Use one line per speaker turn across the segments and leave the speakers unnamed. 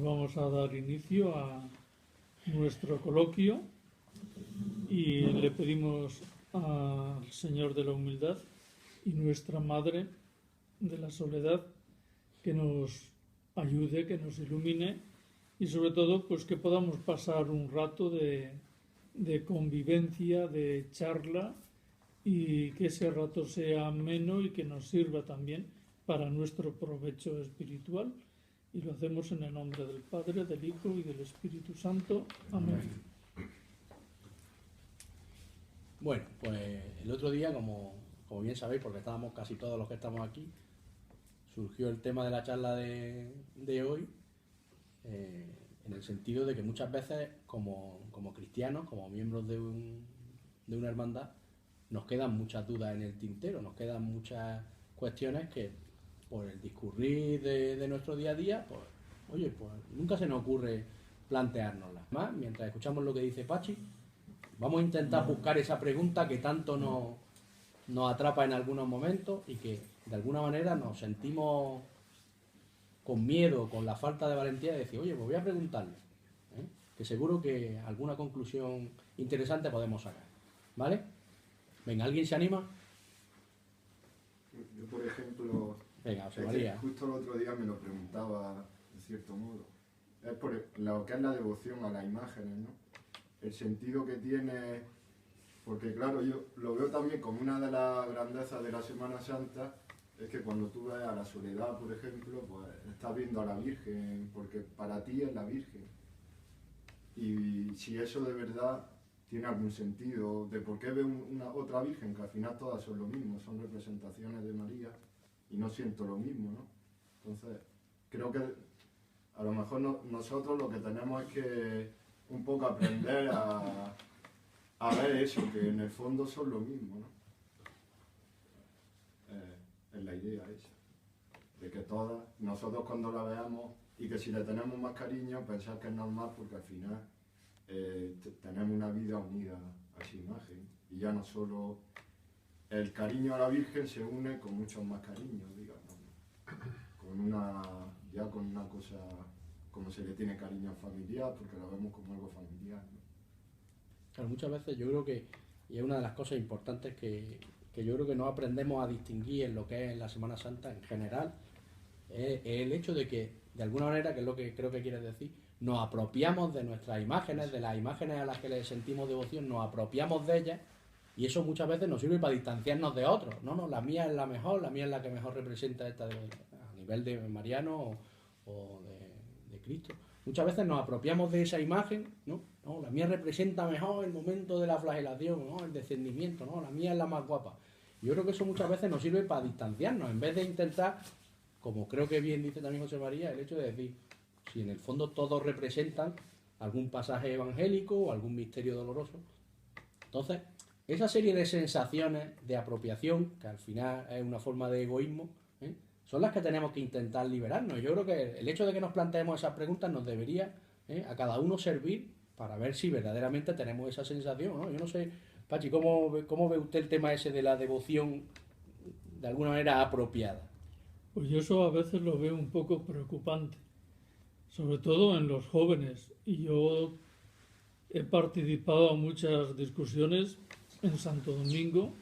vamos a dar inicio a nuestro coloquio y le pedimos al Señor de la Humildad y Nuestra Madre de la Soledad que nos ayude, que nos ilumine y sobre todo pues que podamos pasar un rato de convivencia, de charla y que ese rato sea ameno y que nos sirva también para nuestro provecho espiritual. Y lo hacemos en el nombre del Padre, del Hijo y del Espíritu Santo. Amén.
Bueno, pues el otro día, como bien sabéis, porque estábamos casi todos los que estamos aquí, surgió el tema de la charla de hoy, en el sentido de que muchas veces, como cristianos, como miembros de una hermandad, nos quedan muchas dudas en el tintero, nos quedan muchas cuestiones que por el discurrir de nuestro día a día, pues, oye, pues nunca se nos ocurre planteárnoslas. Más, mientras escuchamos lo que dice Pachi, vamos a intentar buscar esa pregunta que tanto nos atrapa en algunos momentos y que de alguna manera nos sentimos con miedo, con la falta de valentía de decir, oye, pues voy a preguntarle, que seguro que alguna conclusión interesante podemos sacar, ¿vale? Venga, ¿alguien se anima?
Yo, por ejemplo,
venga, José María.
Justo el otro día me lo preguntaba, de cierto modo. Es por lo que es la devoción a las imágenes, ¿no? El sentido que tiene, porque claro, yo lo veo también como una de las grandezas de la Semana Santa, es que cuando tú ves a la Soledad, por ejemplo, pues estás viendo a la Virgen, porque para ti es la Virgen. Y si eso de verdad tiene algún sentido, de por qué ve una otra Virgen, que al final todas son lo mismo, son representaciones de María, y no siento lo mismo, ¿no? Entonces, creo que a lo mejor nosotros lo que tenemos es que un poco aprender a ver eso, que en el fondo son lo mismo, ¿no? Es la idea esa, de que todas, nosotros cuando la veamos, y que si le tenemos más cariño, pensar que es normal, porque al final tenemos una vida unida a esa imagen, y ya no solo el cariño a la Virgen se une con muchos más cariños, digamos, con una cosa como se le tiene cariño familiar, porque lo vemos como algo familiar, ¿no?
Claro, muchas veces yo creo que, y es una de las cosas importantes que yo creo que no aprendemos a distinguir en lo que es la Semana Santa en general, es el hecho de que, de alguna manera, que es lo que creo que quieres decir, nos apropiamos de nuestras imágenes, de las imágenes a las que le sentimos devoción, nos apropiamos de ellas, y eso muchas veces nos sirve para distanciarnos de otros. No, la mía es la mejor, la mía es la que mejor representa esta a nivel de Mariano o de Cristo. Muchas veces nos apropiamos de esa imagen, ¿no? No, la mía representa mejor el momento de la flagelación, ¿no? El descendimiento, ¿no? La mía es la más guapa. Yo creo que eso muchas veces nos sirve para distanciarnos, en vez de intentar, como creo que bien dice también José María, el hecho de decir, si en el fondo todos representan algún pasaje evangélico o algún misterio doloroso. Entonces, esa serie de sensaciones de apropiación, que al final es una forma de egoísmo, son las que tenemos que intentar liberarnos. Yo creo que el hecho de que nos planteemos esas preguntas nos debería a cada uno servir para ver si verdaderamente tenemos esa sensación, ¿no? Yo no sé, Pachi, ¿cómo ve usted el tema ese de la devoción de alguna manera apropiada?
Pues yo eso a veces lo veo un poco preocupante, sobre todo en los jóvenes. Y yo he participado en muchas discusiones en Santo Domingo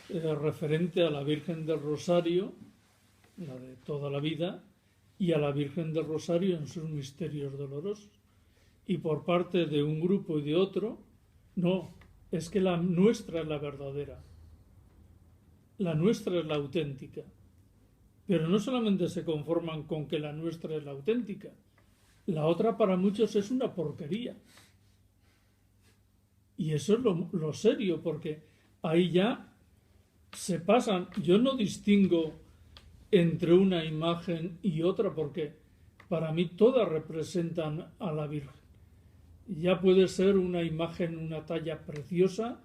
referente a la Virgen del Rosario, la de toda la vida, y a la Virgen del Rosario en sus misterios dolorosos. Y por parte de un grupo y de otro, no, es que la nuestra es la verdadera, la nuestra es la auténtica. Pero no solamente se conforman con que la nuestra es la auténtica, la otra para muchos es una porquería. Y eso es lo serio, porque ahí ya se pasan. Yo no distingo entre una imagen y otra, porque para mí todas representan a la Virgen. Ya puede ser una imagen, una talla preciosa,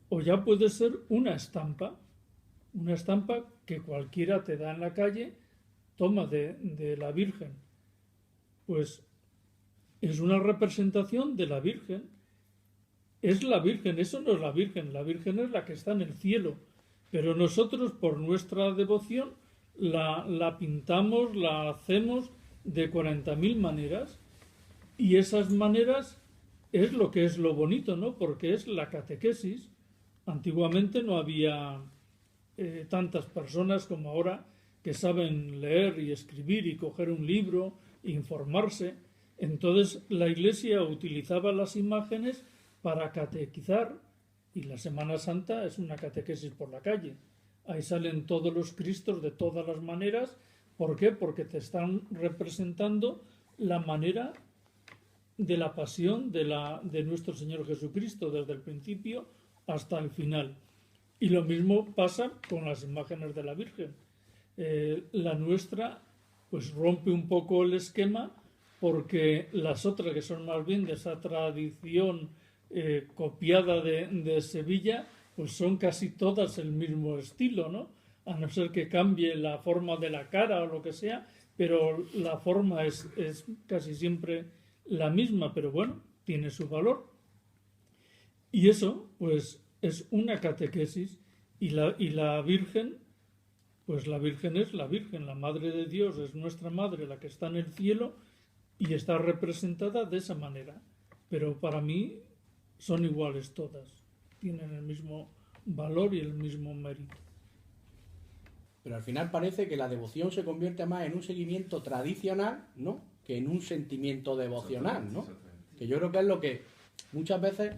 o ya puede ser una estampa que cualquiera te da en la calle, toma de la Virgen. Pues es una representación de la Virgen. Es la Virgen, eso no es la Virgen es la que está en el cielo, pero nosotros por nuestra devoción la pintamos, la hacemos de 40.000 maneras, y esas maneras es lo que es lo bonito, ¿no? Porque es la catequesis. Antiguamente no había tantas personas como ahora que saben leer y escribir y coger un libro, informarse. Entonces la Iglesia utilizaba las imágenes para catequizar, y la Semana Santa es una catequesis por la calle. Ahí salen todos los Cristos de todas las maneras. ¿Por qué? Porque te están representando la manera de la pasión de nuestro Señor Jesucristo, desde el principio hasta el final. Y lo mismo pasa con las imágenes de la Virgen. La nuestra pues rompe un poco el esquema, porque las otras, que son más bien de esa tradición copiada de Sevilla, pues son casi todas el mismo estilo, ¿no? A no ser que cambie la forma de la cara o lo que sea, pero la forma es casi siempre la misma, pero bueno, tiene su valor. Y eso, pues, es una catequesis, y la Virgen, pues la Virgen es la Virgen, la Madre de Dios, es nuestra Madre, la que está en el cielo, y está representada de esa manera. Pero para mí son iguales todas, tienen el mismo valor y el mismo mérito.
Pero al final parece que la devoción se convierte más en un seguimiento tradicional, ¿no?, que en un sentimiento devocional, ¿no? Que yo creo que es lo que muchas veces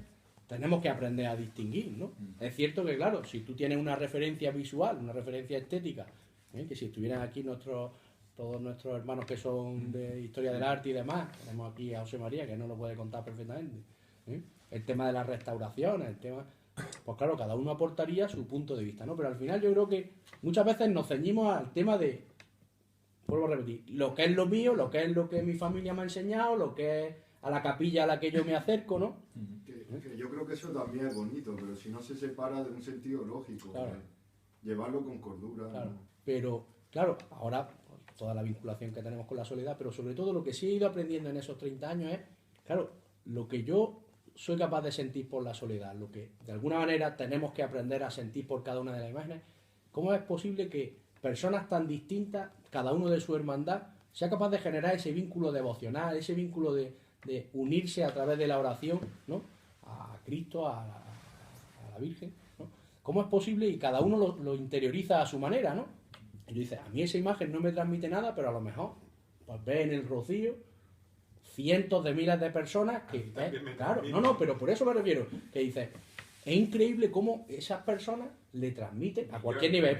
tenemos que aprender a distinguir, ¿no? Es cierto que, claro, si tú tienes una referencia visual, una referencia estética, que si estuvieran aquí todos nuestros hermanos que son de historia del arte y demás, tenemos aquí a José María, que no lo puede contar perfectamente, el tema de las restauraciones, el tema... Pues claro, cada uno aportaría su punto de vista, ¿no? Pero al final yo creo que muchas veces nos ceñimos al tema de, vuelvo a repetir, lo que es lo mío, lo que es lo que mi familia me ha enseñado, lo que es a la capilla a la que yo me acerco, ¿no?
Que yo creo que eso también es bonito, pero si no se separa de un sentido lógico,
claro,
llevarlo con cordura.
Claro.
¿no?
Pero, claro, ahora pues, toda la vinculación que tenemos con la soledad, pero sobre todo lo que sí he ido aprendiendo en esos 30 años es, claro, lo que yo soy capaz de sentir por la soledad, lo que de alguna manera tenemos que aprender a sentir por cada una de las imágenes. ¿Cómo es posible que personas tan distintas, cada uno de su hermandad, sea capaz de generar ese vínculo devocional, ese vínculo de unirse a través de la oración, ¿no?, a Cristo, a la Virgen, ¿no? ¿Cómo es posible? Y cada uno lo interioriza a su manera, ¿no? Y yo dice, a mí esa imagen no me transmite nada, pero a lo mejor pues ve en el Rocío cientos de miles de personas que, claro, no, pero por eso me refiero, que dice, es increíble cómo esas personas le transmiten a cualquier nivel. He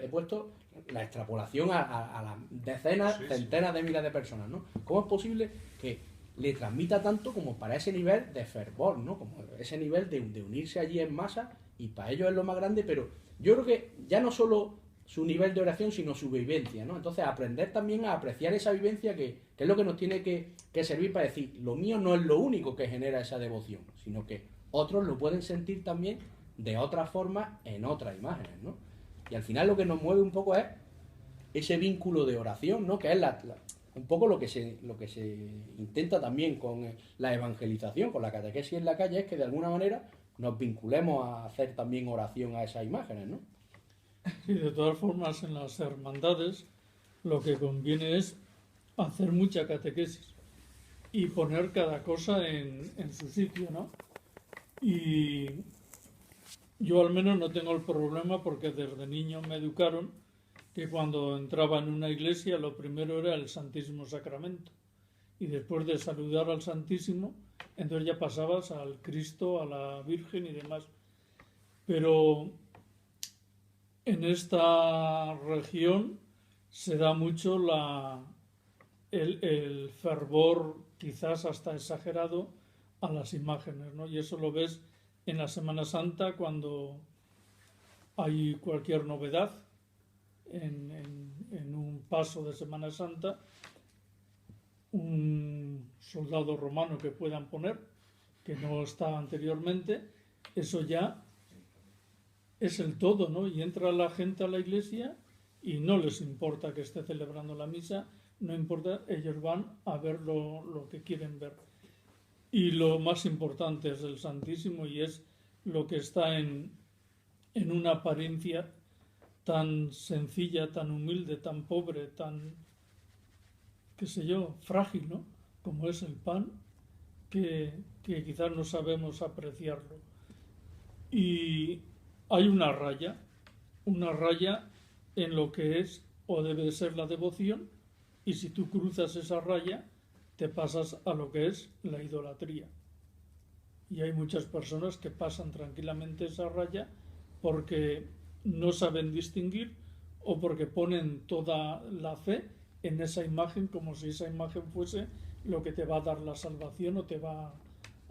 puesto la extrapolación a las decenas, centenas de miles de personas, ¿no? ¿Cómo es posible que le transmita tanto como para ese nivel de fervor, ¿no? Como ese nivel de unirse allí en masa, y para ellos es lo más grande, pero yo creo que ya no solo su nivel de oración, sino su vivencia, ¿no? Entonces aprender también a apreciar esa vivencia que es lo que nos tiene que servir para decir, lo mío no es lo único que genera esa devoción, sino que otros lo pueden sentir también de otra forma en otras imágenes, ¿no? Y al final lo que nos mueve un poco es ese vínculo de oración, ¿no?, que es un poco lo que se intenta también con la evangelización, con la catequesis en la calle, es que de alguna manera nos vinculemos a hacer también oración a esas imágenes, ¿no?
Y de todas formas, en las hermandades lo que conviene es hacer mucha catequesis y poner cada cosa en su sitio, ¿no? Y yo al menos no tengo el problema, porque desde niño me educaron que cuando entraba en una iglesia lo primero era el Santísimo Sacramento, y después de saludar al Santísimo, entonces ya pasabas al Cristo, a la Virgen y demás. Pero en esta región se da mucho el fervor, quizás hasta exagerado, a las imágenes, ¿no? Y eso lo ves en la Semana Santa, cuando hay cualquier novedad en un paso de Semana Santa, un soldado romano que puedan poner, que no está anteriormente, eso ya es el todo, ¿no? Y entra la gente a la iglesia y no les importa que esté celebrando la misa, no importa, ellos van a ver lo que quieren ver. Y lo más importante es el Santísimo, y es lo que está en una apariencia tan sencilla, tan humilde, tan pobre, tan qué sé yo, frágil, ¿no? Como es el pan, que quizás no sabemos apreciarlo. Y hay una raya en lo que es o debe ser la devoción, y si tú cruzas esa raya, te pasas a lo que es la idolatría. Y hay muchas personas que pasan tranquilamente esa raya porque no saben distinguir o porque ponen toda la fe en esa imagen como si esa imagen fuese lo que te va a dar la salvación o te va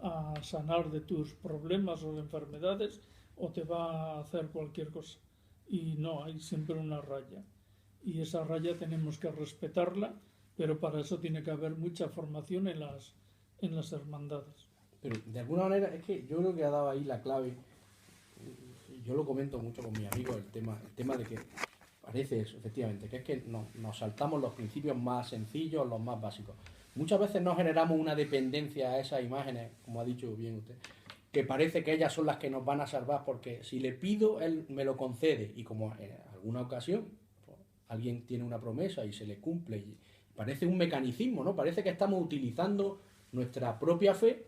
a sanar de tus problemas o de enfermedades o te va a hacer cualquier cosa. Y no, hay siempre una raya. Y esa raya tenemos que respetarla, pero para eso tiene que haber mucha formación en las hermandades.
Pero de alguna manera es que yo creo que ha dado ahí la clave. Yo lo comento mucho con mis amigos, el tema de que parece eso, efectivamente, que es que nos saltamos los principios más sencillos, los más básicos. Muchas veces no generamos una dependencia a esas imágenes, como ha dicho bien usted, que parece que ellas son las que nos van a salvar, porque si le pido, él me lo concede, y como en alguna ocasión pues, alguien tiene una promesa y se le cumple, y parece un mecanicismo, ¿no? Parece que estamos utilizando nuestra propia fe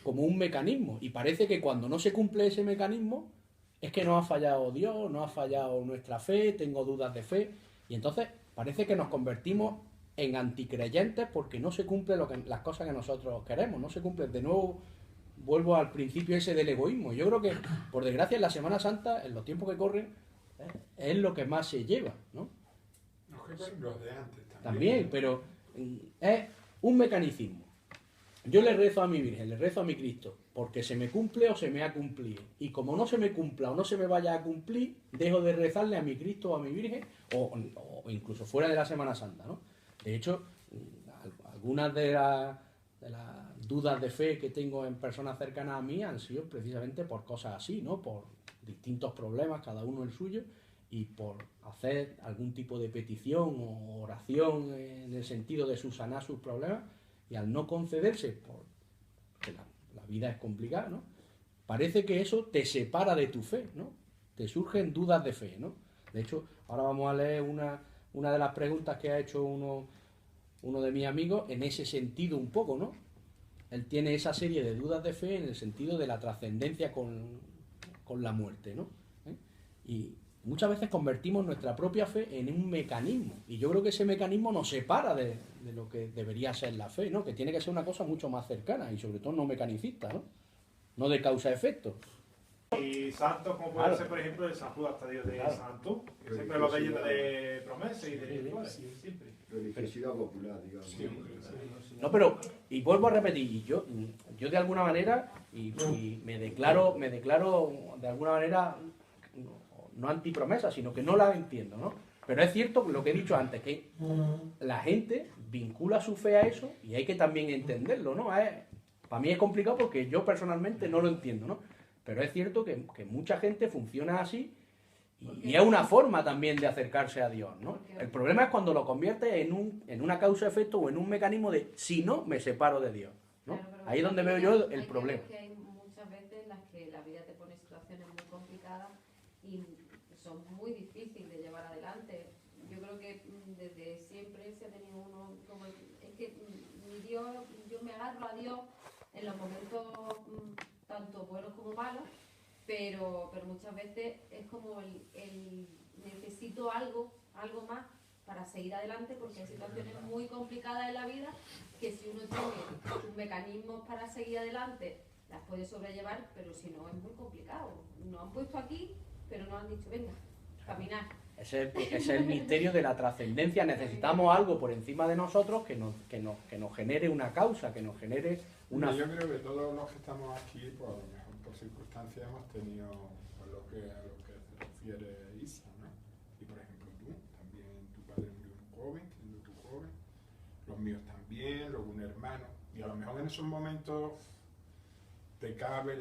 como un mecanismo, y parece que cuando no se cumple ese mecanismo es que nos ha fallado Dios, nos ha fallado nuestra fe, tengo dudas de fe, y entonces parece que nos convertimos en anticreyentes porque no se cumplen las cosas que nosotros queremos, no se cumplen. De nuevo vuelvo al principio ese del egoísmo. Yo creo que, por desgracia, en la Semana Santa, en los tiempos que corren, es lo que más se lleva, ¿no?
Los de antes
También, pero es un mecanismo. Yo le rezo a mi Virgen, le rezo a mi Cristo, porque se me cumple o se me ha cumplido. Y como no se me cumpla o no se me vaya a cumplir, dejo de rezarle a mi Cristo o a mi Virgen, o incluso fuera de la Semana Santa, ¿no? De hecho, algunas de las dudas de fe que tengo en personas cercanas a mí han sido precisamente por cosas así, ¿no? Por distintos problemas, cada uno el suyo, y por hacer algún tipo de petición o oración en el sentido de subsanar sus problemas, y al no concederse, porque la vida es complicada, ¿no? Parece que eso te separa de tu fe, ¿no? Te surgen dudas de fe, ¿no? De hecho, ahora vamos a leer una de las preguntas que ha hecho uno de mis amigos en ese sentido un poco, ¿no? Él tiene esa serie de dudas de fe en el sentido de la trascendencia con la muerte, ¿no? Y muchas veces convertimos nuestra propia fe en un mecanismo, y yo creo que ese mecanismo nos separa de lo que debería ser la fe, ¿no? Que tiene que ser una cosa mucho más cercana y sobre todo no mecanicista, ¿no? No de causa-efecto.
Y santos, como puede ser, por ejemplo, el San Judas Tadeo de Santo, que siempre lo ve lleno de promesas y de rituales, siempre.
Religiosidad popular, digamos.
Sí,
No, pero, y vuelvo a repetir, yo de alguna manera, y me declaro de alguna manera, no antipromesa, sino que no la entiendo, ¿no? Pero es cierto lo que he dicho antes, que la gente vincula su fe a eso, y hay que también entenderlo, ¿no? Para mí es complicado porque yo personalmente no lo entiendo, ¿no? Pero es cierto que mucha gente funciona así, y es una forma también de acercarse a Dios, ¿no? El problema es cuando lo conviertes en una causa-efecto o en un mecanismo de si no, me separo de Dios, ¿no?
Claro,
Ahí es donde veo yo el problema.
Que hay muchas veces en las que la vida te pone situaciones muy complicadas y son muy difíciles de llevar adelante. Yo creo que desde siempre se ha tenido uno como es que mi Dios, yo me agarro a Dios en los momentos tanto buenos como malos, pero muchas veces es como el necesito algo más para seguir adelante, porque hay situaciones muy complicadas en la vida que si uno tiene sus mecanismos para seguir adelante las puede sobrellevar, pero si no es muy complicado. Nos han puesto aquí, pero nos han dicho, venga, caminar.
Ese es el misterio de la trascendencia. Necesitamos algo por encima de nosotros que nos genere una causa, que nos genere una...
Yo creo que todos los que estamos aquí, pues a lo mejor por circunstancias hemos tenido pues, a lo que se refiere Isa, ¿no? Y por ejemplo tú, también tu padre murió muy joven, siendo tú joven, los míos también, luego un hermano, y a lo mejor en esos momentos te cabe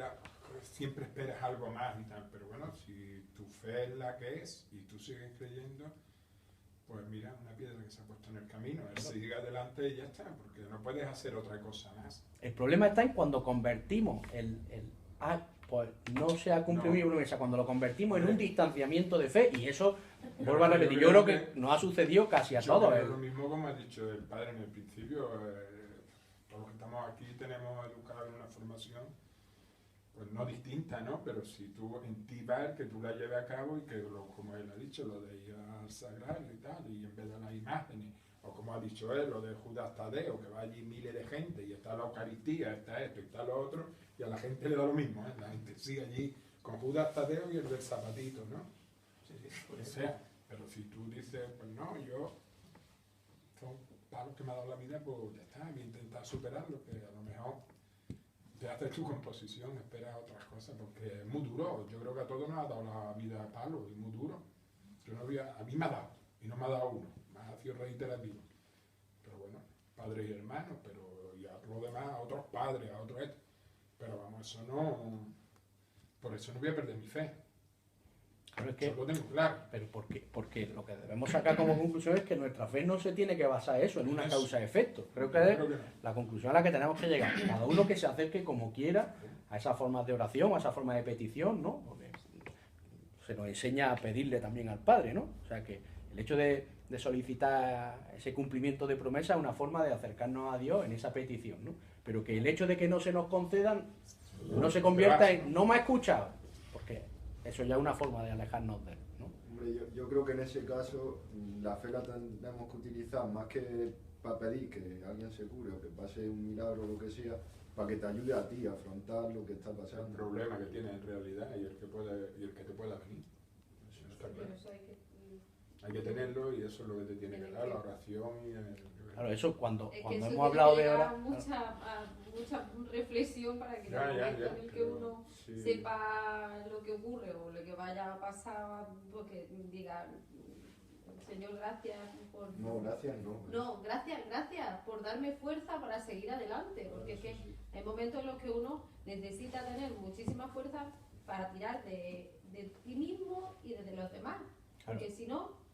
siempre esperas algo más y tal, pero bueno, si tu fe es la que es y tú sigues creyendo, pues mira, una piedra que se ha puesto en el camino, sigue adelante y ya está, porque no puedes hacer otra cosa más.
El problema está en cuando convertimos pues no se ha cumplido mi promesa. Cuando lo convertimos en un distanciamiento de fe, y eso, vuelvo a repetir, yo creo que nos ha sucedido casi a todos.
Es lo mismo como ha dicho el padre en el principio. Todos los que estamos aquí tenemos educados en una formación, pues no distinta, ¿no? Pero si tú en ti vas, que tú la lleves a cabo y que, como él ha dicho, lo de ir al sagrario y tal, y en vez de las imágenes, o como ha dicho él, lo de Judas Tadeo, que va allí miles de gente y está la Eucaristía, está esto y está lo otro, y a la gente le da lo mismo, ¿eh? La gente sigue allí con Judas Tadeo y el del zapatito, ¿no? O sea, pero si tú dices, pues no, yo, son palos que me ha dado la vida, pues ya está, voy a intentar superarlo, que a lo mejor te haces tu composición, esperas otras cosas, porque es muy duro. Yo creo que a todos nos ha dado la vida a palos, es muy duro. Yo no a mí me ha dado, y no me ha dado uno, me ha sido reiterativo. Pero bueno, padres y hermanos, pero y a los demás, a otros padres, a otros esto. Pero vamos, eso no, por eso no voy a perder mi fe.
Pero es que,
eso lo tengo claro.
Pero porque lo que debemos sacar como conclusión es que nuestra fe no se tiene que basar eso en una causa-efecto. Creo que es la conclusión a la que tenemos que llegar. Cada uno que se acerque como quiera a esas formas de oración, a esa forma de petición, ¿no? Porque se nos enseña a pedirle también al Padre, ¿no? O sea que el hecho de solicitar ese cumplimiento de promesa es una forma de acercarnos a Dios en esa petición, ¿no? Pero que el hecho de que no se nos concedan no se convierta en no me ha escuchado, porque eso ya es una forma de alejarnos de él, ¿no?
Hombre, yo creo que en ese caso la fe la tenemos que utilizar más que para pedir que alguien se cure o que pase un milagro o lo que sea, para que te ayude a ti a afrontar lo que está pasando.
El problema que tienes en realidad y el que te pueda venir. Eso está claro.
Pero eso
Hay que tenerlo y eso es lo que te tiene que dar, la oración y el...
Claro, eso cuando
eso
hemos
tiene
hablado
que
de
llevar
ahora...
mucha reflexión para que en el momento en el que uno sepa lo que ocurre o lo que vaya a pasar, porque diga, Señor, gracias por...
No, gracias, no.
No, gracias por darme fuerza para seguir adelante, porque es que hay momentos en los que uno necesita tener muchísima fuerza para tirar de ti mismo y de los demás, porque si no,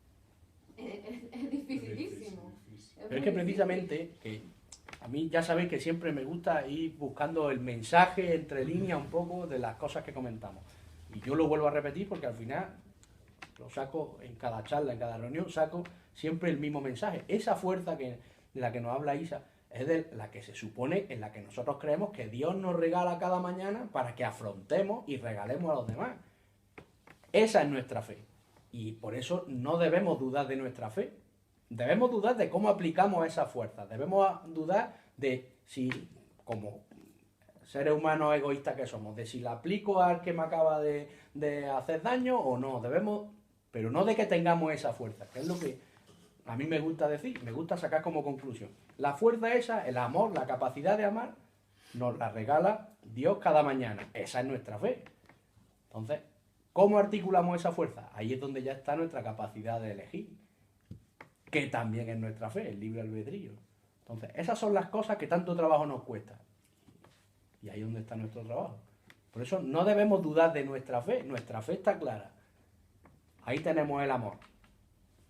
es dificilísimo.
Pero es que precisamente, que a mí ya sabéis que siempre me gusta ir buscando el mensaje entre líneas un poco de las cosas que comentamos. Y yo lo vuelvo a repetir porque al final lo saco en cada charla, en cada reunión, saco siempre el mismo mensaje. Esa fuerza de la que nos habla Isa es de la que se supone, en la que nosotros creemos que Dios nos regala cada mañana para que afrontemos y regalemos a los demás. Esa es nuestra fe. Y por eso no debemos dudar de nuestra fe. Debemos dudar de cómo aplicamos esa fuerza. Debemos dudar de si, como seres humanos egoístas que somos, de si la aplico al que me acaba de hacer daño o no. Debemos, pero no de que tengamos esa fuerza, que es lo que a mí me gusta decir, me gusta sacar como conclusión. La fuerza esa, el amor, la capacidad de amar, nos la regala Dios cada mañana. Esa es nuestra fe. Entonces, ¿cómo articulamos esa fuerza? Ahí es donde ya está nuestra capacidad de elegir, que también es nuestra fe, el libre albedrío. Entonces, esas son las cosas que tanto trabajo nos cuesta. Y ahí es donde está nuestro trabajo. Por eso no debemos dudar de nuestra fe está clara. Ahí tenemos el amor.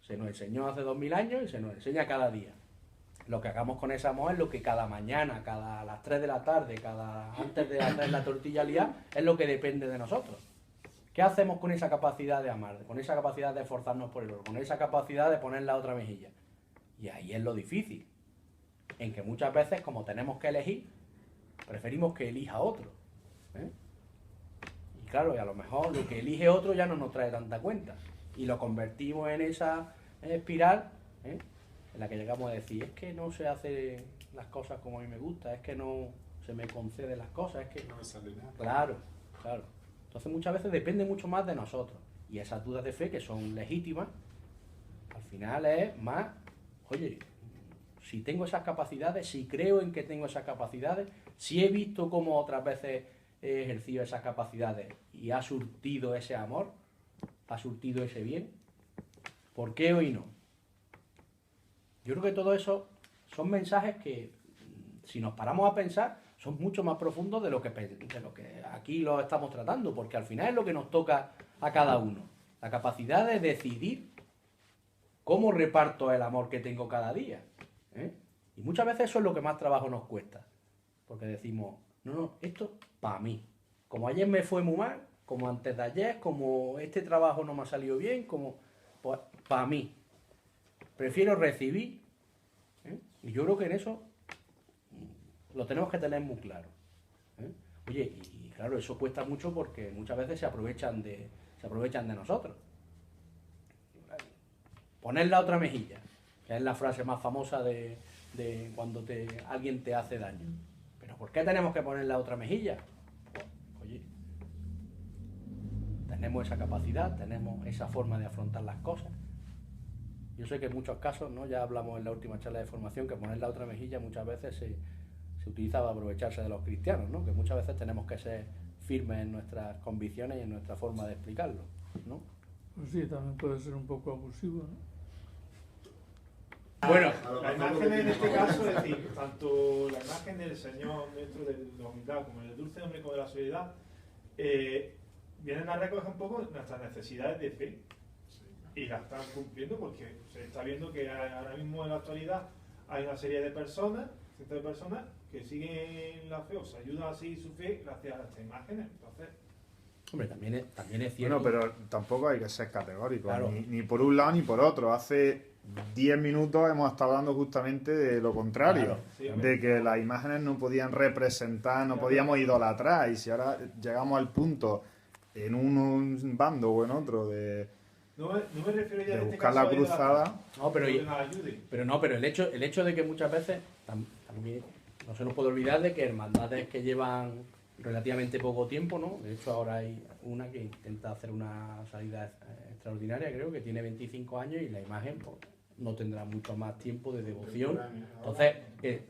Se nos enseñó hace 2000 años y se nos enseña cada día. Lo que hagamos con ese amor es lo que cada mañana, a las 3 de la tarde, antes de hacer la tortilla liada, es lo que depende de nosotros. ¿Qué hacemos con esa capacidad de amar, con esa capacidad de esforzarnos por el otro, con esa capacidad de poner la otra mejilla? Y ahí es lo difícil, en que muchas veces, como tenemos que elegir, preferimos que elija otro. Y claro, y a lo mejor lo que elige otro ya no nos trae tanta cuenta. Y lo convertimos en esa espiral, en la que llegamos a decir, es que no se hace las cosas como a mí me gusta, es que no se me conceden las cosas, es que...
No me sale nada.
Claro. Entonces muchas veces depende mucho más de nosotros. Y esas dudas de fe, que son legítimas, al final es más, oye, si tengo esas capacidades, si creo en que tengo esas capacidades, si he visto cómo otras veces he ejercido esas capacidades y ha surtido ese amor, ha surtido ese bien, ¿por qué hoy no? Yo creo que todo eso son mensajes que, si nos paramos a pensar, son mucho más profundos de lo que aquí lo estamos tratando, porque al final es lo que nos toca a cada uno. La capacidad de decidir cómo reparto el amor que tengo cada día. Y muchas veces eso es lo que más trabajo nos cuesta. Porque decimos, no, esto para mí. como ayer me fue muy mal, como antes de ayer, como este trabajo no me ha salido bien, como pues, para mí. Prefiero recibir, ¿eh? Y yo creo que en eso lo tenemos que tener muy claro, ¿eh? Oye, y claro, eso cuesta mucho porque muchas veces se aprovechan de nosotros. Poner la otra mejilla, que es la frase más famosa de cuando alguien te hace daño. ¿Pero por qué tenemos que poner la otra mejilla? Pues, oye, tenemos esa capacidad, tenemos esa forma de afrontar las cosas. Yo sé que en muchos casos, ¿no? Ya hablamos en la última charla de formación, que poner la otra mejilla muchas veces se utiliza para aprovecharse de los cristianos, ¿no? Que muchas veces tenemos que ser firmes en nuestras convicciones y en nuestra forma de explicarlo, ¿no?
Pues sí, también puede ser un poco abusivo, ¿no?
Bueno,
la imagen en este caso, es decir, tanto la imagen del Señor dentro de la humildad como el dulce nombre como de la solidaridad, vienen a recoger un poco nuestras necesidades de fe y las están cumpliendo porque se está viendo que ahora mismo en la actualidad hay una serie de personas, cientos de personas que siguen la fe o se ayudan a seguir su fe gracias a estas imágenes. Entonces,
hombre, también es cierto.
Bueno, pero tampoco hay que ser categórico,
Claro.
ni por un lado ni por otro. Hace 10 minutos hemos estado hablando justamente de lo contrario,
Claro,
sí,
de que las imágenes no podían representar, no podíamos idolatrar, y si ahora llegamos al punto en un bando o en otro de
no me refiero ya
de
en este
buscar
caso
la
a
cruzada.
No, pero,
que nos ayude.
pero el hecho de que muchas veces también no se nos puede olvidar de que hermandades que llevan relativamente poco tiempo, ¿no? De hecho, ahora hay una que intenta hacer una salida extraordinaria, creo que tiene 25 años y la imagen pues, no tendrá mucho más tiempo de devoción. Entonces,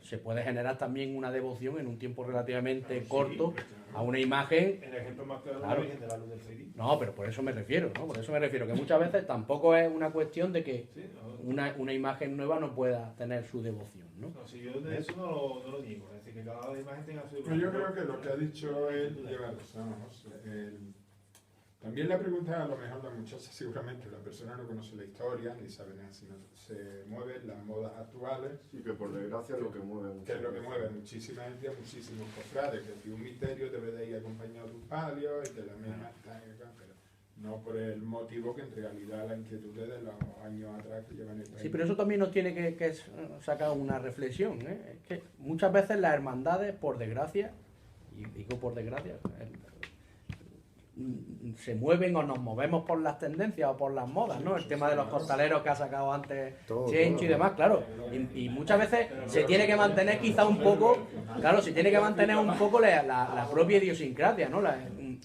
se puede generar también una devoción en un tiempo relativamente corto a una imagen.
El ejemplo más claro
Claro.
es el de la luz del Ciri.
No, pero por eso me refiero, ¿no? Por eso me refiero, que muchas veces tampoco es una cuestión de que
Sí, no,
una imagen nueva no pueda tener su devoción, ¿no?
no, si yo de eso no lo niego, es decir, que cada imagen tenga su
Pues yo creo que lo que ha dicho él lleva razón. También la pregunta, a lo mejor la muchacha seguramente la persona no conoce la historia ni sabe nada, sino se mueven las modas actuales,
Sí, que por desgracia es lo que mueve.
que es lo que mueve a muchísima gente, a muchísimos cofrades, que si un misterio debe de ir acompañado de un palio y de la misma, pero no por el motivo que en realidad la inquietud es de los años atrás que llevan el país.
Sí, pero eso también nos tiene que sacar una reflexión, ¿eh? Es que muchas veces las hermandades, por desgracia, y digo por desgracia, se mueven o nos movemos por las tendencias o por las modas, ¿no? El tema de los costaleros que ha sacado antes Chencho y demás, claro. Y muchas veces se tiene que mantener quizá un poco, claro, se tiene que mantener un poco la propia idiosincrasia, ¿no?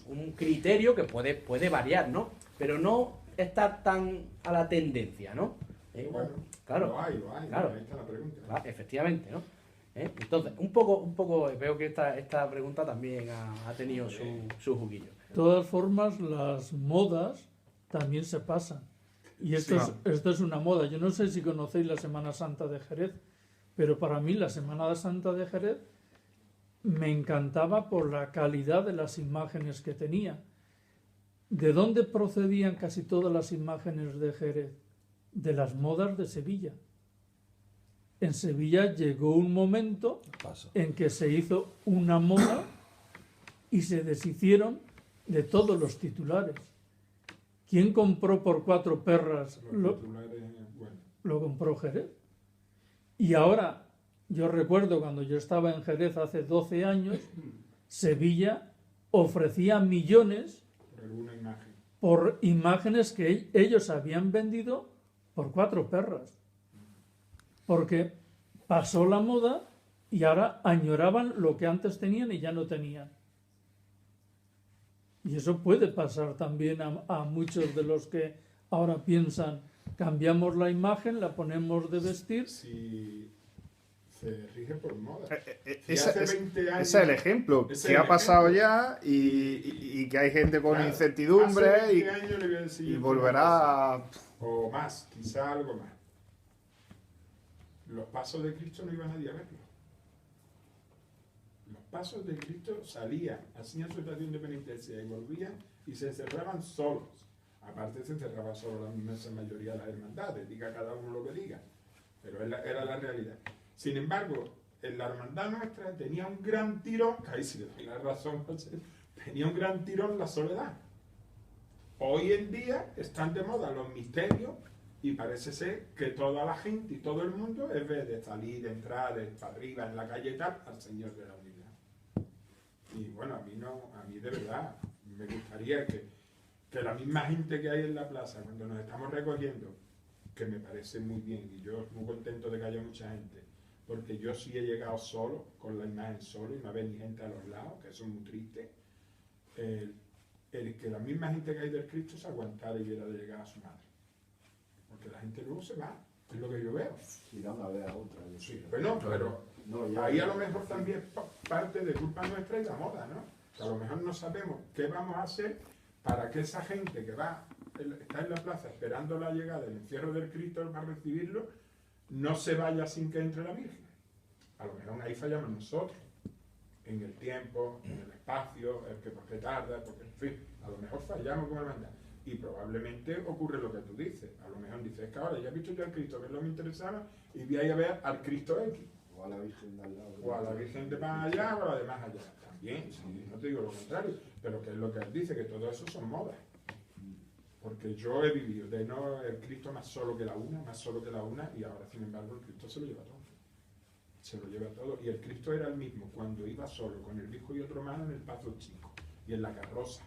Un criterio que puede variar, ¿no? Pero no estar tan a la tendencia, ¿no?
Bueno,
claro,
lo hay,
claro.
ahí está la pregunta.
Claro, efectivamente, ¿no? Entonces, un poco veo que esta pregunta también ha tenido su juguillo.
De todas formas, las modas también se pasan. Y esto es una moda. Yo no sé si conocéis la Semana Santa de Jerez, pero para mí la Semana Santa de Jerez me encantaba por la calidad de las imágenes que tenía. ¿De dónde procedían casi todas las imágenes de Jerez? De las modas de Sevilla. En Sevilla llegó un momento en que se hizo una moda y se deshicieron de todos los titulares. ¿Quién compró por 4 perras?
Los titulares, bueno.
Lo compró Jerez. Y ahora, yo recuerdo cuando yo estaba en Jerez hace 12 años, Sevilla ofrecía millones
Por alguna imagen.
por imágenes que ellos habían vendido por 4 perras. Porque pasó la moda y ahora añoraban lo que antes tenían y ya no tenían. Y eso puede pasar también a muchos de los que ahora piensan, cambiamos la imagen, la ponemos de vestir.
Si se rige por moda. Si
Ese
hace 20 años,
es el ejemplo
ese es
que
el
ha pasado
ejemplo.
ya y que hay gente con
Claro,
incertidumbre
hace 20 años le voy a decir
y
yo
volverá a...
o más, quizá algo más. Los pasos de Cristo no iba nadie a verlos. Los pasos de Cristo salían, hacían su estación de penitencia y volvían y se encerraban solos. Aparte se encerraba solo la inmensa mayoría de las hermandades, diga cada uno lo que diga, pero era la realidad. Sin embargo, en la hermandad nuestra tenía un gran tirón, que ahí sí le doy la razón, José, tenía un gran tirón la soledad. Hoy en día están de moda los misterios y parece ser que toda la gente y todo el mundo es ver de salir, de entrar, de para arriba en la calle y tal, al Señor de la Unidad. Y bueno, a mí de verdad me gustaría que la misma gente que hay en la plaza, cuando nos estamos recogiendo, que me parece muy bien, y yo muy contento de que haya mucha gente, porque yo sí he llegado solo, con la imagen solo, y no ve ni gente a los lados, que eso es muy triste, el que la misma gente que hay del Cristo se aguantara y viera de llegar a su madre. Porque la gente luego se va, es lo que yo veo.
Y da una vez a otra.
Sí, bueno, pero ahí a lo mejor también parte de culpa nuestra y la moda, ¿no? Que a lo mejor no sabemos qué vamos a hacer para que esa gente que está en la plaza esperando la llegada del encierro del Cristo para recibirlo, no se vaya sin que entre la Virgen. A lo mejor ahí fallamos nosotros, en el tiempo, en el espacio, el que por qué tarda, porque en fin, a lo mejor fallamos como hermandad. Y probablemente ocurre lo que tú dices. A lo mejor dices, es que ahora ya he visto yo al Cristo, que es lo que me interesaba, y voy a ir a ver al Cristo X.
O a la Virgen de al lado.
O a la Virgen de más allá, o a la de más allá. También, sí, no te digo lo contrario, pero que es lo que él dice, que todo eso son modas. Porque yo he vivido de no el Cristo más solo que la una, y ahora sin embargo el Cristo se lo lleva todo. Se lo lleva todo. Y el Cristo era el mismo cuando iba solo, con el hijo y otro hermano en el paso chico, y en la carroza,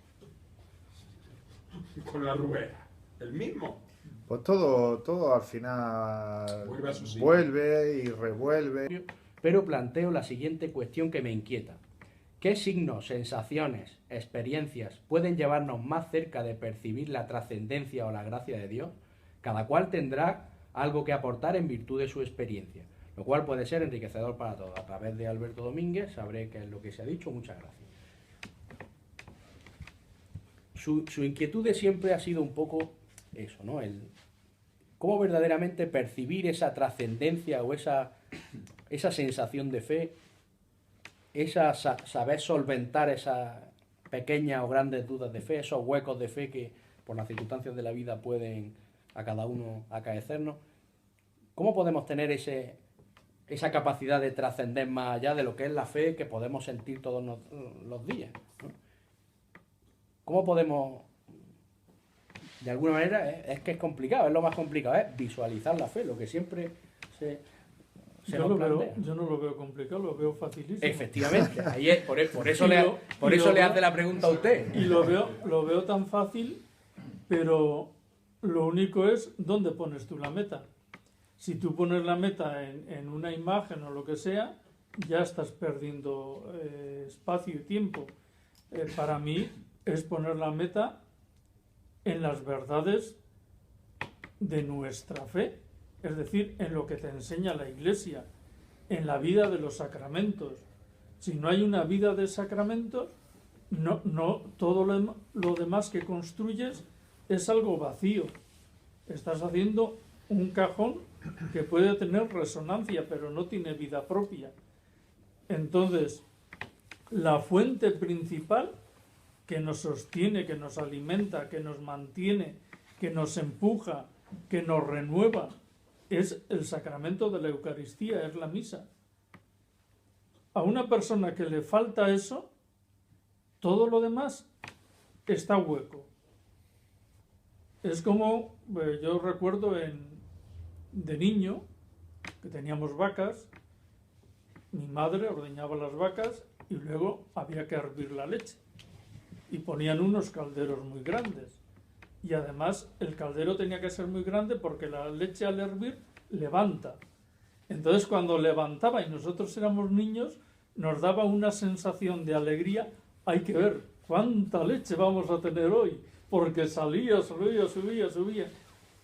con la rueda. El mismo.
Pues todo al final
Vuelve a su sitio.
vuelve y revuelve.
Pero planteo la siguiente cuestión que me inquieta. ¿Qué signos, sensaciones, experiencias pueden llevarnos más cerca de percibir la trascendencia o la gracia de Dios? Cada cual tendrá algo que aportar en virtud de su experiencia, lo cual puede ser enriquecedor para todos. A través de Alberto Domínguez sabré qué es lo que se ha dicho. Muchas gracias. Su inquietud de siempre ha sido un poco eso, ¿no? Cómo verdaderamente percibir esa trascendencia o esa sensación de fe, saber solventar esas pequeñas o grandes dudas de fe, esos huecos de fe que por las circunstancias de la vida pueden a cada uno acaecernos. ¿Cómo podemos tener esa capacidad de trascender más allá de lo que es la fe que podemos sentir todos los días, ¿no? ¿Cómo podemos, de alguna manera, es que es complicado, es lo más complicado, es visualizar la fe, lo que siempre se
Yo
nos plantea?
yo no lo veo complicado, lo veo facilísimo.
Efectivamente, ahí es, por eso le hace la pregunta a usted.
Y lo veo tan fácil, pero lo único es dónde pones tú la meta. Si tú pones la meta en una imagen o lo que sea, ya estás perdiendo espacio y tiempo. Para mí es poner la meta en las verdades de nuestra fe, es decir, en lo que te enseña la Iglesia, en la vida de los sacramentos. Si no hay una vida de sacramentos, no todo lo demás que construyes es algo vacío. Estás haciendo un cajón que puede tener resonancia, pero no tiene vida propia. Entonces, la fuente principal que nos sostiene, que nos alimenta, que nos mantiene, que nos empuja, que nos renueva, es el sacramento de la Eucaristía, es la misa. A una persona que le falta eso, todo lo demás está hueco. Es como, yo recuerdo de niño, que teníamos vacas, mi madre ordeñaba las vacas y luego había que hervir la leche. Y ponían unos calderos muy grandes. Y además el caldero tenía que ser muy grande porque la leche al hervir levanta. Entonces cuando levantaba y nosotros éramos niños, nos daba una sensación de alegría. Hay que ver cuánta leche vamos a tener hoy, porque subía.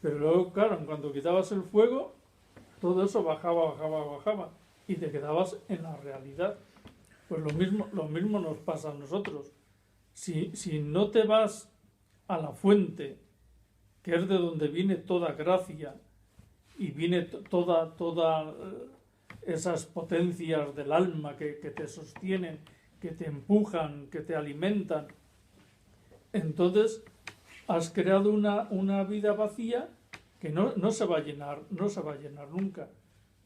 Pero luego, claro, cuando quitabas el fuego, todo eso bajaba y te quedabas en la realidad. Pues lo mismo nos pasa a nosotros. Si no te vas a la fuente, que es de donde viene toda gracia y viene todas esas potencias del alma que te sostienen, que te empujan, que te alimentan, entonces has creado una vida vacía que no se va a llenar nunca.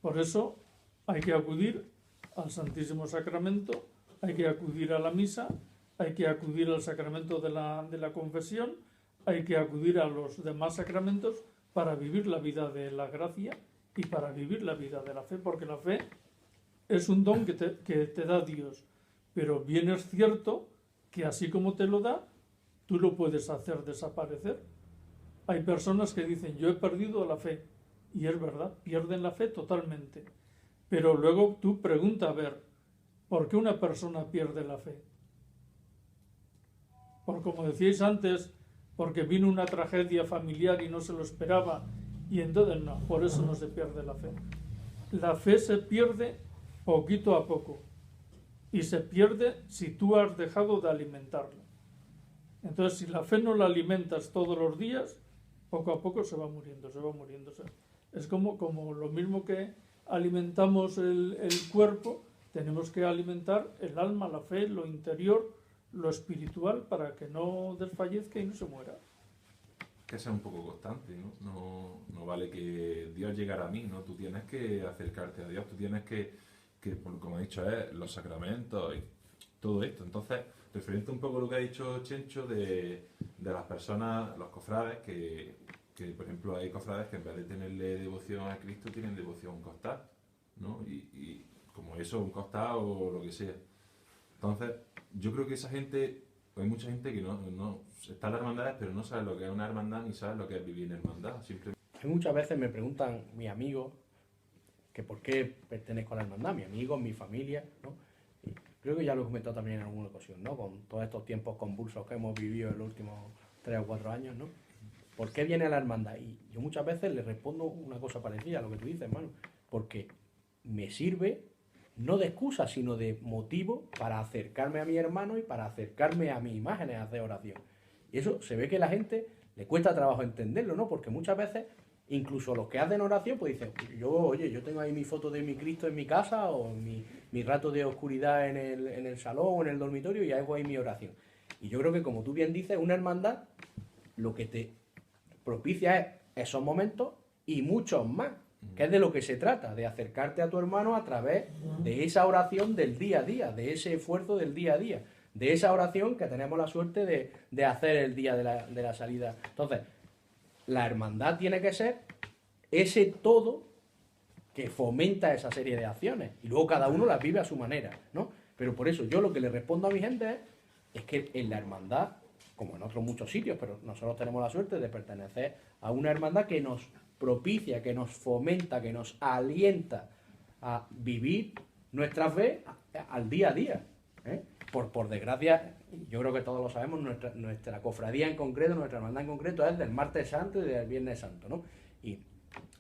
Por eso hay que acudir al Santísimo Sacramento, hay que acudir a la misa, hay que acudir al sacramento de la confesión, hay que acudir a los demás sacramentos para vivir la vida de la gracia y para vivir la vida de la fe, porque la fe es un don que te da Dios, pero bien es cierto que así como te lo da, tú lo puedes hacer desaparecer. Hay personas que dicen, yo he perdido la fe, y es verdad, pierden la fe totalmente, pero luego tú pregunta a ver, ¿por qué una persona pierde la fe? Por, como decíais antes, porque vino una tragedia familiar y no se lo esperaba, y entonces no, por eso no se pierde la fe. La fe se pierde poquito a poco, y se pierde si tú has dejado de alimentarla. Entonces, si la fe no la alimentas todos los días, poco a poco se va muriendo. Es como lo mismo que alimentamos el cuerpo, tenemos que alimentar el alma, la fe, lo interior, lo espiritual, para que no desfallezca y no se muera.
Que sea un poco constante, ¿no? No vale que Dios llegara a mí, ¿no? Tú tienes que acercarte a Dios, tú tienes que como he dicho, los sacramentos y todo esto. Entonces, referente un poco a lo que ha dicho Chencho de las personas, los cofrades, que por ejemplo hay cofrades que en vez de tenerle devoción a Cristo tienen devoción a un costal, ¿no? Y como eso, un costal o lo que sea. Entonces, yo creo que esa gente, hay mucha gente que no está en las hermandades, pero no sabe lo que es una hermandad ni sabe lo que es vivir en hermandad. Simplemente.
Muchas veces me preguntan mis amigos que por qué pertenezco a la hermandad, mis amigos, mi familia, ¿no? Y creo que ya lo he comentado también en alguna ocasión, ¿no? Con todos estos tiempos convulsos que hemos vivido en los últimos 3 o 4 años, ¿no? ¿Por qué viene a la hermandad? Y yo muchas veces le respondo una cosa parecida a lo que tú dices, hermano, porque me sirve no de excusa, sino de motivo para acercarme a mi hermano y para acercarme a mis imágenes, a hacer oración. Y eso se ve que a la gente le cuesta trabajo entenderlo, ¿no? Porque muchas veces, incluso los que hacen oración, pues dicen, yo tengo ahí mi foto de mi Cristo en mi casa o mi rato de oscuridad en el salón o en el dormitorio y hago ahí mi oración. Y yo creo que, como tú bien dices, una hermandad lo que te propicia es esos momentos y muchos más, que es de lo que se trata, de acercarte a tu hermano a través de esa oración del día a día, de ese esfuerzo del día a día, de esa oración que tenemos la suerte de hacer el día de la salida. Entonces, la hermandad tiene que ser ese todo que fomenta esa serie de acciones y luego cada uno las vive a su manera, ¿no? Pero por eso yo lo que le respondo a mi gente es que en la hermandad, como en otros muchos sitios, pero nosotros tenemos la suerte de pertenecer a una hermandad que nos propicia, que nos fomenta, que nos alienta a vivir nuestra fe al día a día, ¿eh? Por desgracia, yo creo que todos lo sabemos, nuestra cofradía en concreto, nuestra hermandad en concreto es del Martes Santo y del Viernes Santo, ¿no? Y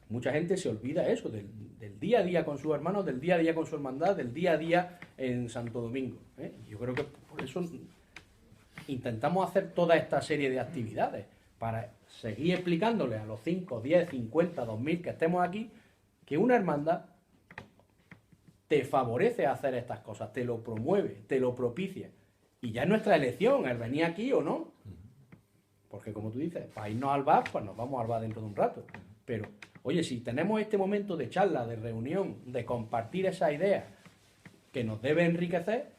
mucha gente se olvida eso, del día a día con sus hermanos, del día a día con su hermandad, del día a día en Santo Domingo, ¿eh? Yo creo que por eso intentamos hacer toda esta serie de actividades, para seguir explicándole a los 5, 10, 50, 2000 que estemos aquí, que una hermandad te favorece a hacer estas cosas, te lo promueve, te lo propicia. Y ya es nuestra elección, el venir aquí o no. Porque como tú dices, para irnos al bar, pues nos vamos al bar dentro de un rato. Pero, oye, si tenemos este momento de charla, de reunión, de compartir esas ideas que nos debe enriquecer,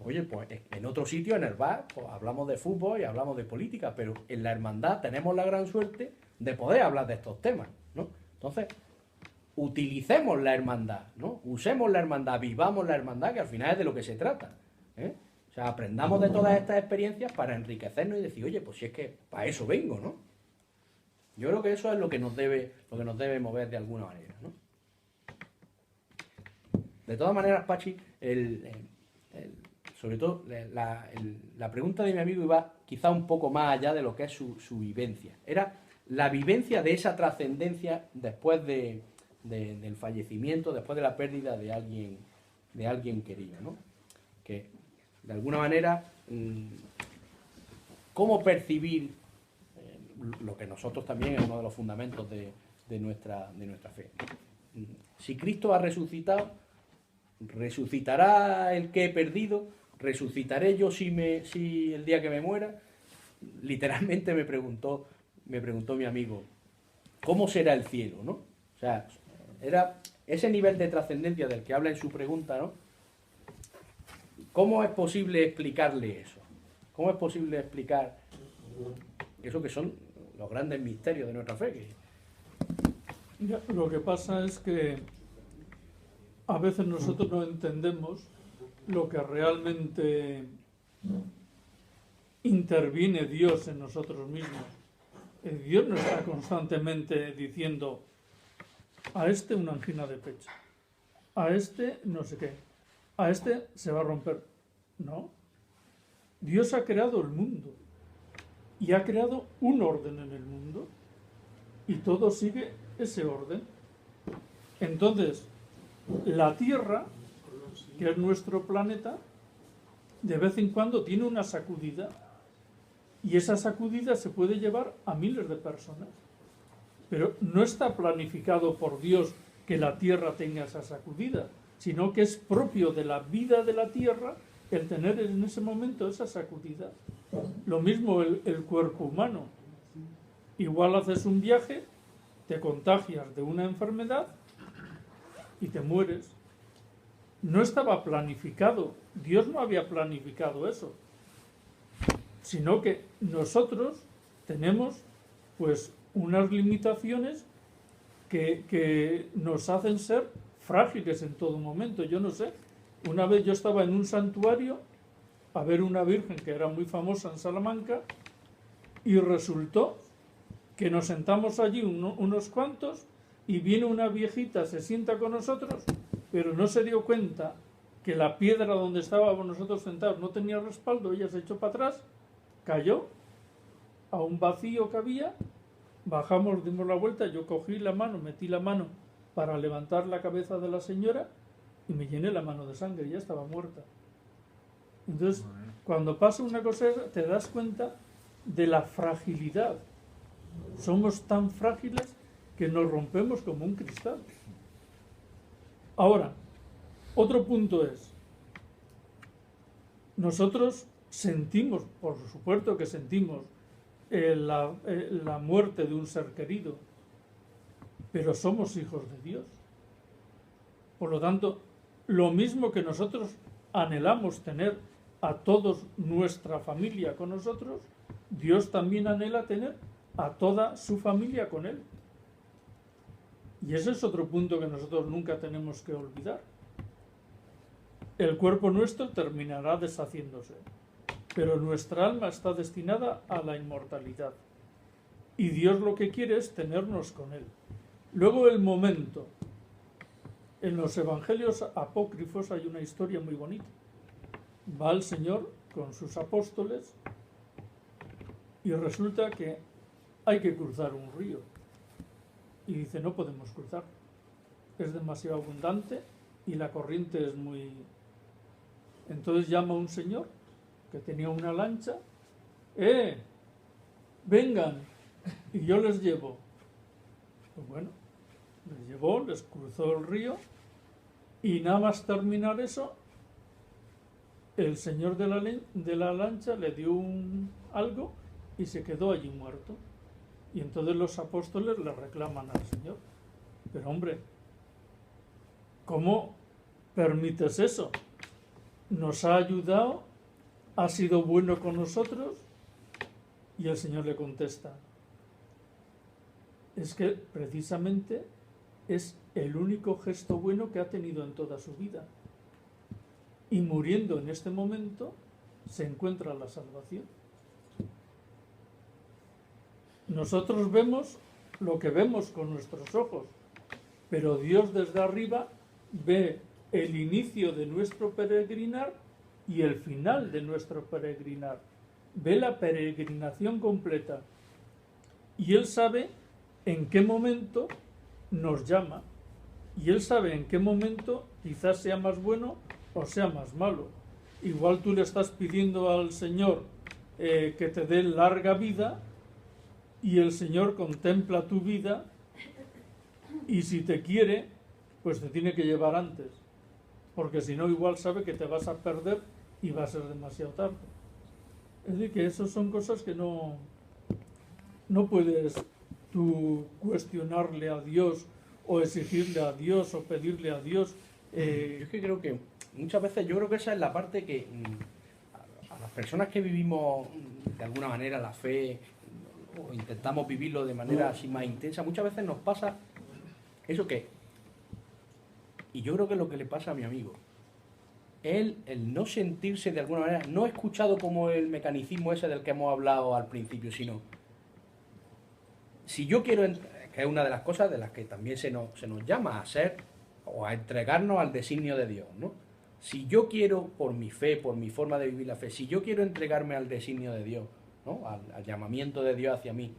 oye, pues en otro sitio, en el bar, pues hablamos de fútbol y hablamos de política, pero en la hermandad tenemos la gran suerte de poder hablar de estos temas, ¿no? Entonces, utilicemos la hermandad, ¿no? Usemos la hermandad, vivamos la hermandad, que al final es de lo que se trata, ¿eh? O sea, aprendamos de todas estas experiencias para enriquecernos y decir, oye, pues si es que para eso vengo, ¿no? Yo creo que eso es lo que nos debe mover de alguna manera, ¿no? De todas maneras, Pachi, sobre todo la pregunta de mi amigo iba quizá un poco más allá de lo que es su vivencia. Era la vivencia de esa trascendencia después del fallecimiento, después de la pérdida de alguien querido, ¿no? Que de alguna manera, cómo percibir lo que nosotros también es uno de los fundamentos de nuestra fe. Si Cristo ha resucitado, ¿resucitará el que he perdido? ¿Resucitaré yo si el día que me muera? Literalmente me preguntó mi amigo, ¿cómo será el cielo, no? O sea, era ese nivel de trascendencia del que habla en su pregunta, ¿no? ¿Cómo es posible explicarle eso? ¿Cómo es posible explicar eso que son los grandes misterios de nuestra fe?
Ya, lo que pasa es que a veces nosotros no entendemos lo que realmente interviene Dios en nosotros mismos. Dios no está constantemente diciendo a este una angina de pecho, a este no sé qué, a este se va a romper. No. Dios ha creado el mundo y ha creado un orden en el mundo y todo sigue ese orden. Entonces, la Tierra, que es nuestro planeta, de vez en cuando tiene una sacudida y esa sacudida se puede llevar a miles de personas. Pero no está planificado por Dios que la Tierra tenga esa sacudida, sino que es propio de la vida de la Tierra el tener en ese momento esa sacudida. Lo mismo el cuerpo humano. Igual haces un viaje, te contagias de una enfermedad y te mueres. No estaba planificado. Dios no había planificado eso. Sino que nosotros tenemos pues unas limitaciones que nos hacen ser frágiles en todo momento. Yo no sé, una vez yo estaba en un santuario a ver una virgen que era muy famosa en Salamanca y resultó que nos sentamos allí unos cuantos y viene una viejita, se sienta con nosotros, pero no se dio cuenta que la piedra donde estábamos nosotros sentados no tenía respaldo, ella se echó para atrás, cayó a un vacío que había, bajamos, dimos la vuelta, yo cogí la mano, metí la mano para levantar la cabeza de la señora y me llené la mano de sangre, ya estaba muerta. Entonces, cuando pasa una cosa, te das cuenta de la fragilidad. Somos tan frágiles que nos rompemos como un cristal. Ahora, otro punto es, nosotros sentimos, por supuesto que sentimos la muerte de un ser querido, pero somos hijos de Dios. Por lo tanto, lo mismo que nosotros anhelamos tener a todos nuestra familia con nosotros, Dios también anhela tener a toda su familia con Él. Y ese es otro punto que nosotros nunca tenemos que olvidar. El cuerpo nuestro terminará deshaciéndose, pero nuestra alma está destinada a la inmortalidad. Y Dios lo que quiere es tenernos con Él. Luego el momento. En los evangelios apócrifos hay una historia muy bonita. Va el Señor con sus apóstoles y resulta que hay que cruzar un río. Y dice, no podemos cruzar. Es demasiado abundante y la corriente es muy... Entonces llama a un señor que tenía una lancha. Vengan, y yo les llevo. Pues bueno, les llevó, les cruzó el río y nada más terminar eso, el señor de la lancha le dio algo y se quedó allí muerto. Y entonces los apóstoles le reclaman al Señor. Pero hombre, ¿cómo permites eso? Nos ha ayudado, ha sido bueno con nosotros. Y el Señor le contesta, es que precisamente es el único gesto bueno que ha tenido en toda su vida. Y muriendo en este momento se encuentra la salvación. Nosotros vemos lo que vemos con nuestros ojos, pero Dios desde arriba ve el inicio de nuestro peregrinar y el final de nuestro peregrinar. Ve la peregrinación completa. Y Él sabe en qué momento nos llama. Y Él sabe en qué momento quizás sea más bueno o sea más malo. Igual tú le estás pidiendo al Señor que te dé larga vida y el Señor contempla tu vida y si te quiere, pues te tiene que llevar antes. Porque si no, igual sabe que te vas a perder y va a ser demasiado tarde. Es decir, que esas son cosas que no puedes tú cuestionarle a Dios o exigirle a Dios o pedirle a Dios.
Yo es que creo que muchas veces yo creo que esa es la parte que a las personas que vivimos de alguna manera la fe o intentamos vivirlo de manera así más intensa, muchas veces nos pasa eso que, y yo creo que es lo que le pasa a mi amigo, el no sentirse de alguna manera, no escuchado como el mecanicismo ese del que hemos hablado al principio, sino si yo quiero, que es una de las cosas de las que también se nos llama a ser o a entregarnos al designio de Dios, ¿no? Si yo quiero, por mi fe, por mi forma de vivir la fe, si yo quiero entregarme al designio de Dios, ¿no? Al llamamiento de Dios hacia mí,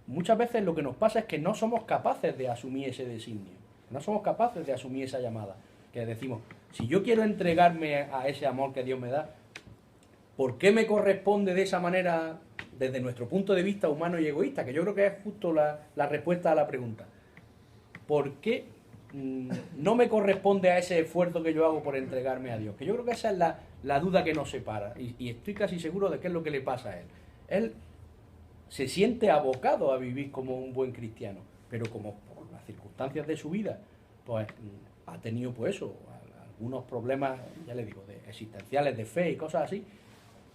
muchas veces lo que nos pasa es que no somos capaces de asumir ese designio, no somos capaces de asumir esa llamada, que decimos, si yo quiero entregarme a ese amor que Dios me da, ¿por qué me corresponde de esa manera desde nuestro punto de vista humano y egoísta? Que yo creo que es justo la respuesta a la pregunta. ¿Por qué no me corresponde a ese esfuerzo que yo hago por entregarme a Dios? Que yo creo que esa es la duda que nos separa. Y estoy casi seguro de qué es lo que le pasa a él. Él se siente abocado a vivir como un buen cristiano, pero como por las circunstancias de su vida, pues ha tenido pues eso, algunos problemas, ya le digo, existenciales, de fe y cosas así.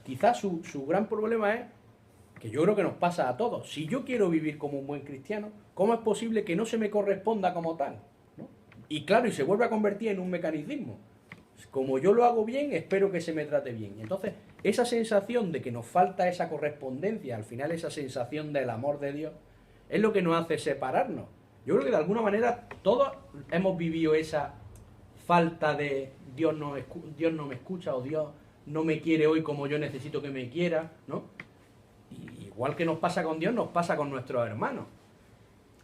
Quizás su gran problema es que yo creo que nos pasa a todos. Si yo quiero vivir como un buen cristiano, ¿cómo es posible que no se me corresponda como tal? ¿No? Y claro, y se vuelve a convertir en un mecanismo. Como yo lo hago bien, espero que se me trate bien. Entonces, esa sensación de que nos falta esa correspondencia, al final esa sensación del amor de Dios, es lo que nos hace separarnos. Yo creo que de alguna manera todos hemos vivido esa falta de Dios no me escucha o Dios no me quiere hoy como yo necesito que me quiera, ¿no? Y igual que nos pasa con Dios, nos pasa con nuestros hermanos.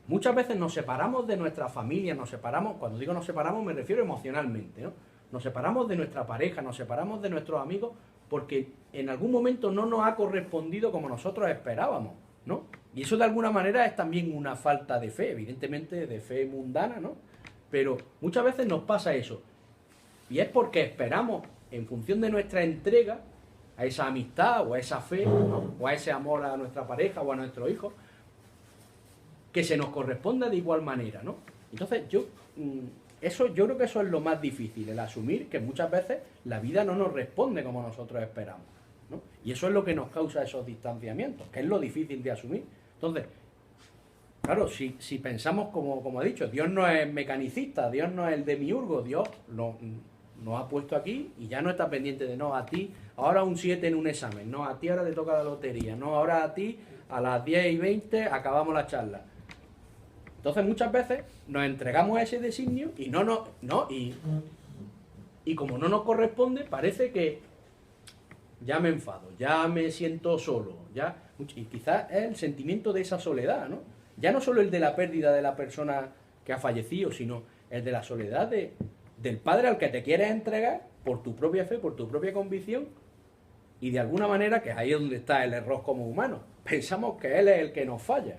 Muchas veces nos separamos de nuestra familia, nos separamos, cuando digo nos separamos me refiero emocionalmente, ¿no? Nos separamos de nuestra pareja, nos separamos de nuestros amigos porque en algún momento no nos ha correspondido como nosotros esperábamos, ¿no? Y eso de alguna manera es también una falta de fe, evidentemente de fe mundana, ¿no? Pero muchas veces nos pasa eso. Y es porque esperamos, en función de nuestra entrega, a esa amistad o a esa fe, ¿no? O a ese amor a nuestra pareja o a nuestros hijos, que se nos corresponda de igual manera, ¿no? Entonces yo creo que eso es lo más difícil, el asumir que muchas veces la vida no nos responde como nosotros esperamos, ¿no? Y eso es lo que nos causa esos distanciamientos, que es lo difícil de asumir. Entonces, claro, si pensamos, como he dicho, Dios no es mecanicista, Dios no es el demiurgo, Dios nos ha puesto aquí y ya no está pendiente de, no, a ti, ahora un 7 en un examen, no, a ti ahora te toca la lotería, no, ahora a ti a las 10:20 acabamos la charla. Entonces muchas veces nos entregamos a ese designio y y como no nos corresponde, parece que ya me enfado, ya me siento solo, y quizás es el sentimiento de esa soledad, ¿no? Ya no solo el de la pérdida de la persona que ha fallecido, sino el de la soledad del padre al que te quieres entregar por tu propia fe, por tu propia convicción, y de alguna manera, que ahí es donde está el error como humano, pensamos que él es el que nos falla.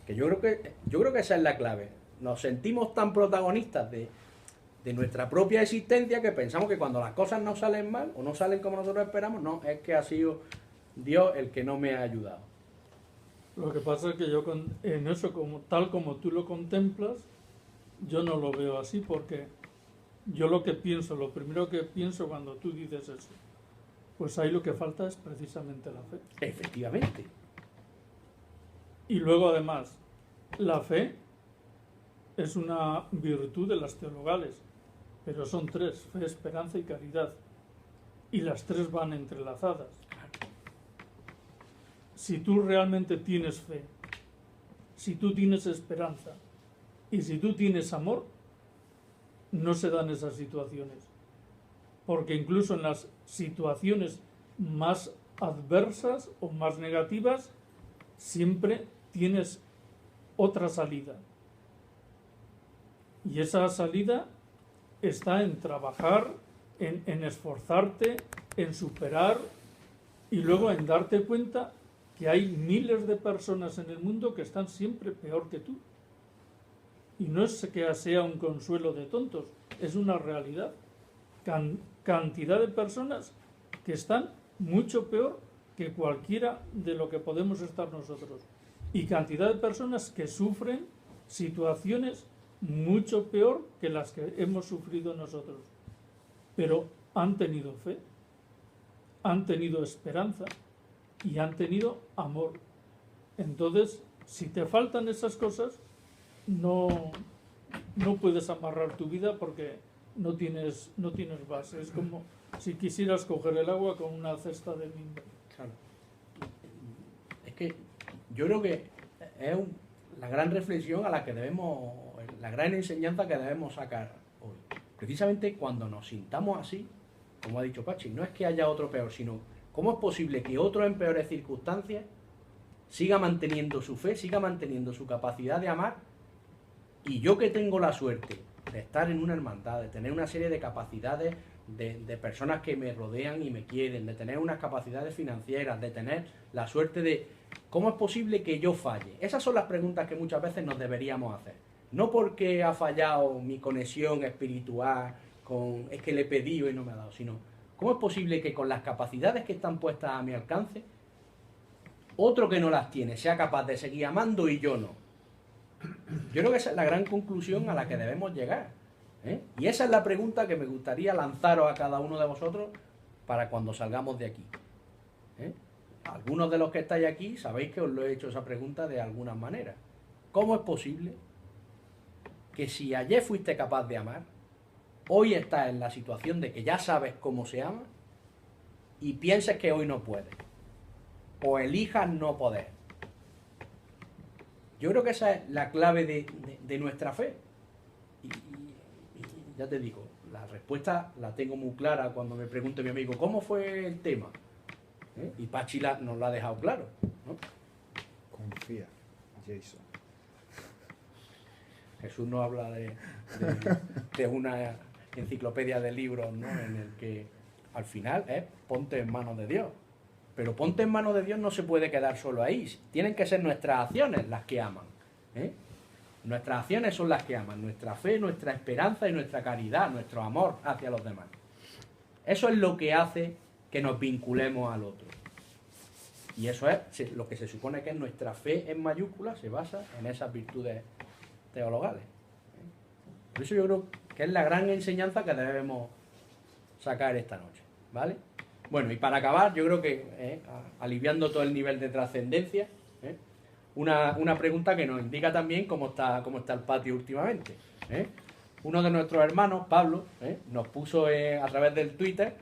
Que yo creo que esa es la clave. Nos sentimos tan protagonistas de nuestra propia existencia que pensamos que cuando las cosas no salen mal o no salen como nosotros esperamos, no, es que ha sido Dios el que no me ha ayudado.
Lo que pasa es que yo en eso, tal como tú lo contemplas, yo no lo veo así, porque yo lo primero que pienso cuando tú dices eso, pues ahí lo que falta es precisamente la fe.
Efectivamente.
Y luego además, la fe es una virtud de las teologales, pero son tres: fe, esperanza y caridad. Y las tres van entrelazadas. Si tú realmente tienes fe, si tú tienes esperanza y si tú tienes amor, no se dan esas situaciones. Porque incluso en las situaciones más adversas o más negativas, siempre tienes otra salida. Y esa salida está en trabajar, en esforzarte, en superar y luego en darte cuenta que hay miles de personas en el mundo que están siempre peor que tú. Y no es que sea un consuelo de tontos, es una realidad. Cantidad de personas que están mucho peor que cualquiera de lo que podemos estar nosotros. Y cantidad de personas que sufren situaciones mucho peor que las que hemos sufrido nosotros. pero han tenido fe, han tenido esperanza y han tenido amor. Entonces, si te faltan esas cosas, no puedes amarrar tu vida porque no tienes base. Es como si quisieras coger el agua con una cesta de mimbre.
Claro. Es que yo creo que es la gran reflexión a la que debemos, la gran enseñanza que debemos sacar hoy. Precisamente cuando nos sintamos así, como ha dicho Pachi, no es que haya otro peor, sino cómo es posible que otro en peores circunstancias siga manteniendo su fe, siga manteniendo su capacidad de amar, y yo que tengo la suerte de estar en una hermandad, de tener una serie de capacidades de personas que me rodean y me quieren, de tener unas capacidades financieras, de tener la suerte de... ¿Cómo es posible que yo falle? Esas son las preguntas que muchas veces nos deberíamos hacer. No porque ha fallado mi conexión espiritual, es que le he pedido y no me ha dado, sino ¿cómo es posible que con las capacidades que están puestas a mi alcance, otro que no las tiene sea capaz de seguir amando y yo no? Yo creo que esa es la gran conclusión a la que debemos llegar, ¿eh? Y esa es la pregunta que me gustaría lanzaros a cada uno de vosotros para cuando salgamos de aquí, ¿eh? Algunos de los que estáis aquí sabéis que os lo he hecho esa pregunta de alguna manera. ¿Cómo es posible que si ayer fuiste capaz de amar, hoy estás en la situación de que ya sabes cómo se ama y pienses que hoy no puedes? O elijas no poder. Yo creo que esa es la clave de nuestra fe. Y ya te digo, la respuesta la tengo muy clara cuando me pregunte mi amigo, ¿cómo fue el tema? Y Pachi nos lo ha dejado claro, ¿no?
Confía, Jason.
Jesús nos habla de una enciclopedia de libros, ¿no? En el que al final es ponte en manos de Dios. Pero ponte en manos de Dios no se puede quedar solo ahí. Tienen que ser nuestras acciones las que aman, ¿eh? Nuestras acciones son las que aman. Nuestra fe, nuestra esperanza y nuestra caridad, nuestro amor hacia los demás. Eso es lo que hace que nos vinculemos al otro. Y eso es lo que se supone que es nuestra fe en mayúsculas, se basa en esas virtudes teologales. Por eso yo creo que es la gran enseñanza que debemos sacar esta noche, ¿vale? Bueno, y para acabar, yo creo que, aliviando todo el nivel de trascendencia, una pregunta que nos indica también cómo está el patio últimamente, ¿eh? Uno de nuestros hermanos, Pablo, nos puso a través del Twitter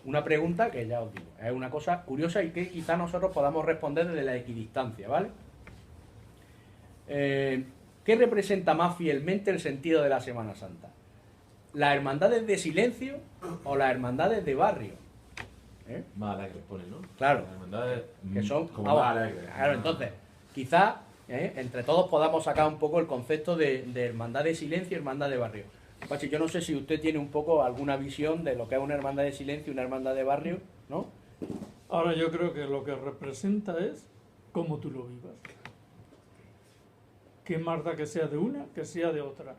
una pregunta que ya os digo, es una cosa curiosa y que quizá nosotros podamos responder desde la equidistancia, ¿vale? ¿Qué representa más fielmente el sentido de la Semana Santa? ¿Las hermandades de silencio o las hermandades de barrio?
Más alegres pone, ¿no?
Claro.
Las hermandades
Que son
como más alegres.
Claro, entonces, quizá entre todos podamos sacar un poco el concepto de hermandad de silencio y hermandad de barrio. Pachi, yo no sé si usted tiene un poco alguna visión de lo que es una hermandad de silencio y una hermandad de barrio, ¿no?
Ahora yo creo que lo que representa es cómo tú lo vivas. Qué más da que sea de una que sea de otra.